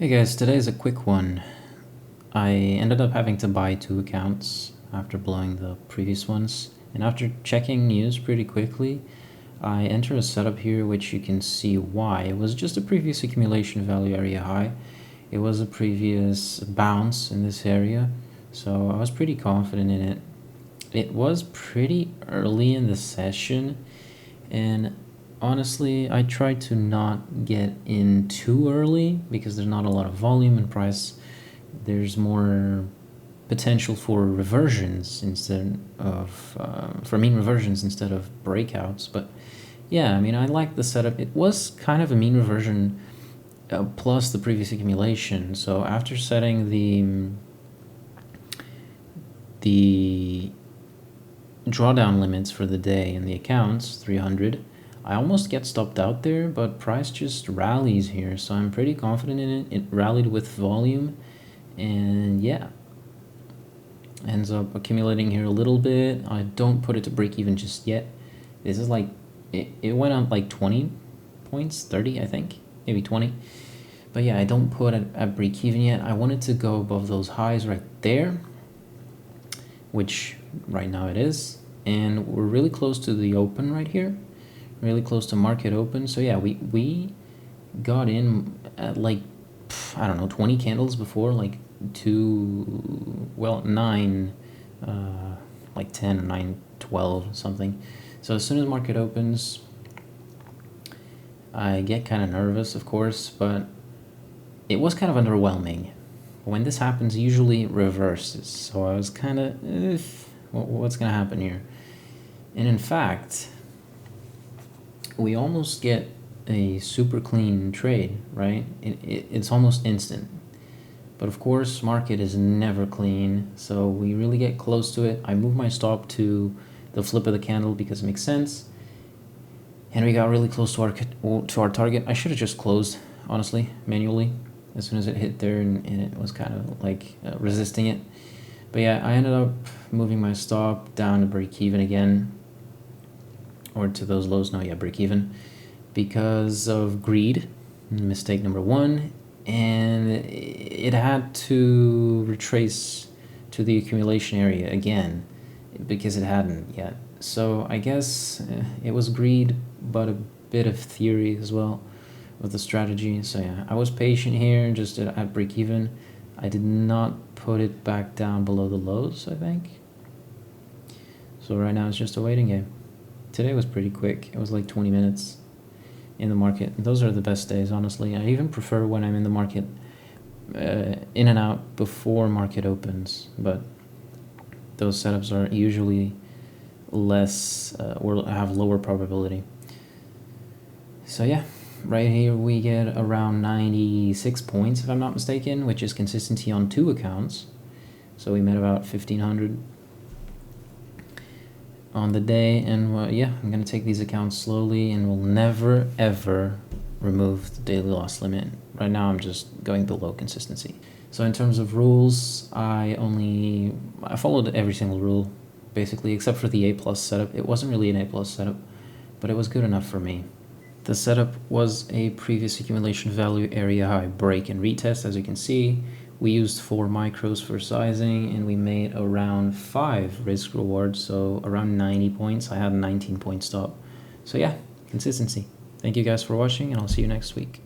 Hey guys, today's a quick one. I ended up having to buy 2 accounts after blowing the previous ones, and after checking news pretty quickly, I enter a setup here which you can see why. It was just a previous accumulation value area high. It was a previous bounce in this area, so I was pretty confident in it. It was pretty early in the session, and honestly, I try to not get in too early because there's not a lot of volume and price. There's more potential for reversions instead of for mean reversions instead of breakouts. But yeah, I mean, I like the setup. It was kind of a mean reversion plus the previous accumulation. So after setting the drawdown limits for the day in the accounts, 300, I almost get stopped out there, but price just rallies here, so I'm pretty confident in it. It rallied with volume, and yeah, ends up accumulating here a little bit. I don't put it to break even just yet. This is like, it went up like 20 points, 30 I think, maybe 20. But yeah, I don't put it at break even yet. I wanted to go above those highs right there, which right now it is, and we're really close to the open right here, really close to market open. So yeah, we got in at like, I don't know, 20 candles before, like 9, like 10, 9, 12, something. So as soon as market opens, I get kind of nervous, of course, but it was kind of underwhelming. When this happens, usually it reverses. So I was kind of, what's going to happen here? And in fact, we almost get a super clean trade, right? It's almost instant. But of course, market is never clean, so we really get close to it. I move my stop to the flip of the candle because it makes sense. And we got really close to our target. I should have just closed, honestly, manually, as soon as it hit there, and it was kind of like resisting it. But yeah, I ended up moving my stop down to break even again, or to those lows. No, yeah, break even, because of greed, mistake number one, and it had to retrace to the accumulation area again because it hadn't yet. So I guess it was greed, but a bit of theory as well with the strategy. So yeah, I was patient here, just at break even. I did not put it back down below the lows, I think. So right now it's just a waiting game. Today was pretty quick. It was like 20 minutes in the market. Those are the best days, honestly. I even prefer when I'm in the market, in and out before market opens, but those setups are usually less, or have lower probability. So yeah, right here we get around 96 points, if I'm not mistaken, which is consistency on 2 accounts. So we made about 1,500 on the day, and yeah, I'm gonna take these accounts slowly, and we'll never ever remove the daily loss limit. Right now I'm just going below consistency. So in terms of rules, I followed every single rule basically, except for the A+ setup. It wasn't really an A+ setup, but it was good enough for me. The setup was a previous accumulation value area high break and retest. As you can see, we used 4 micros for sizing, and we made around 5 risk rewards, so around 90 points. I had a 19-point stop. So yeah, consistency. Thank you guys for watching, and I'll see you next week.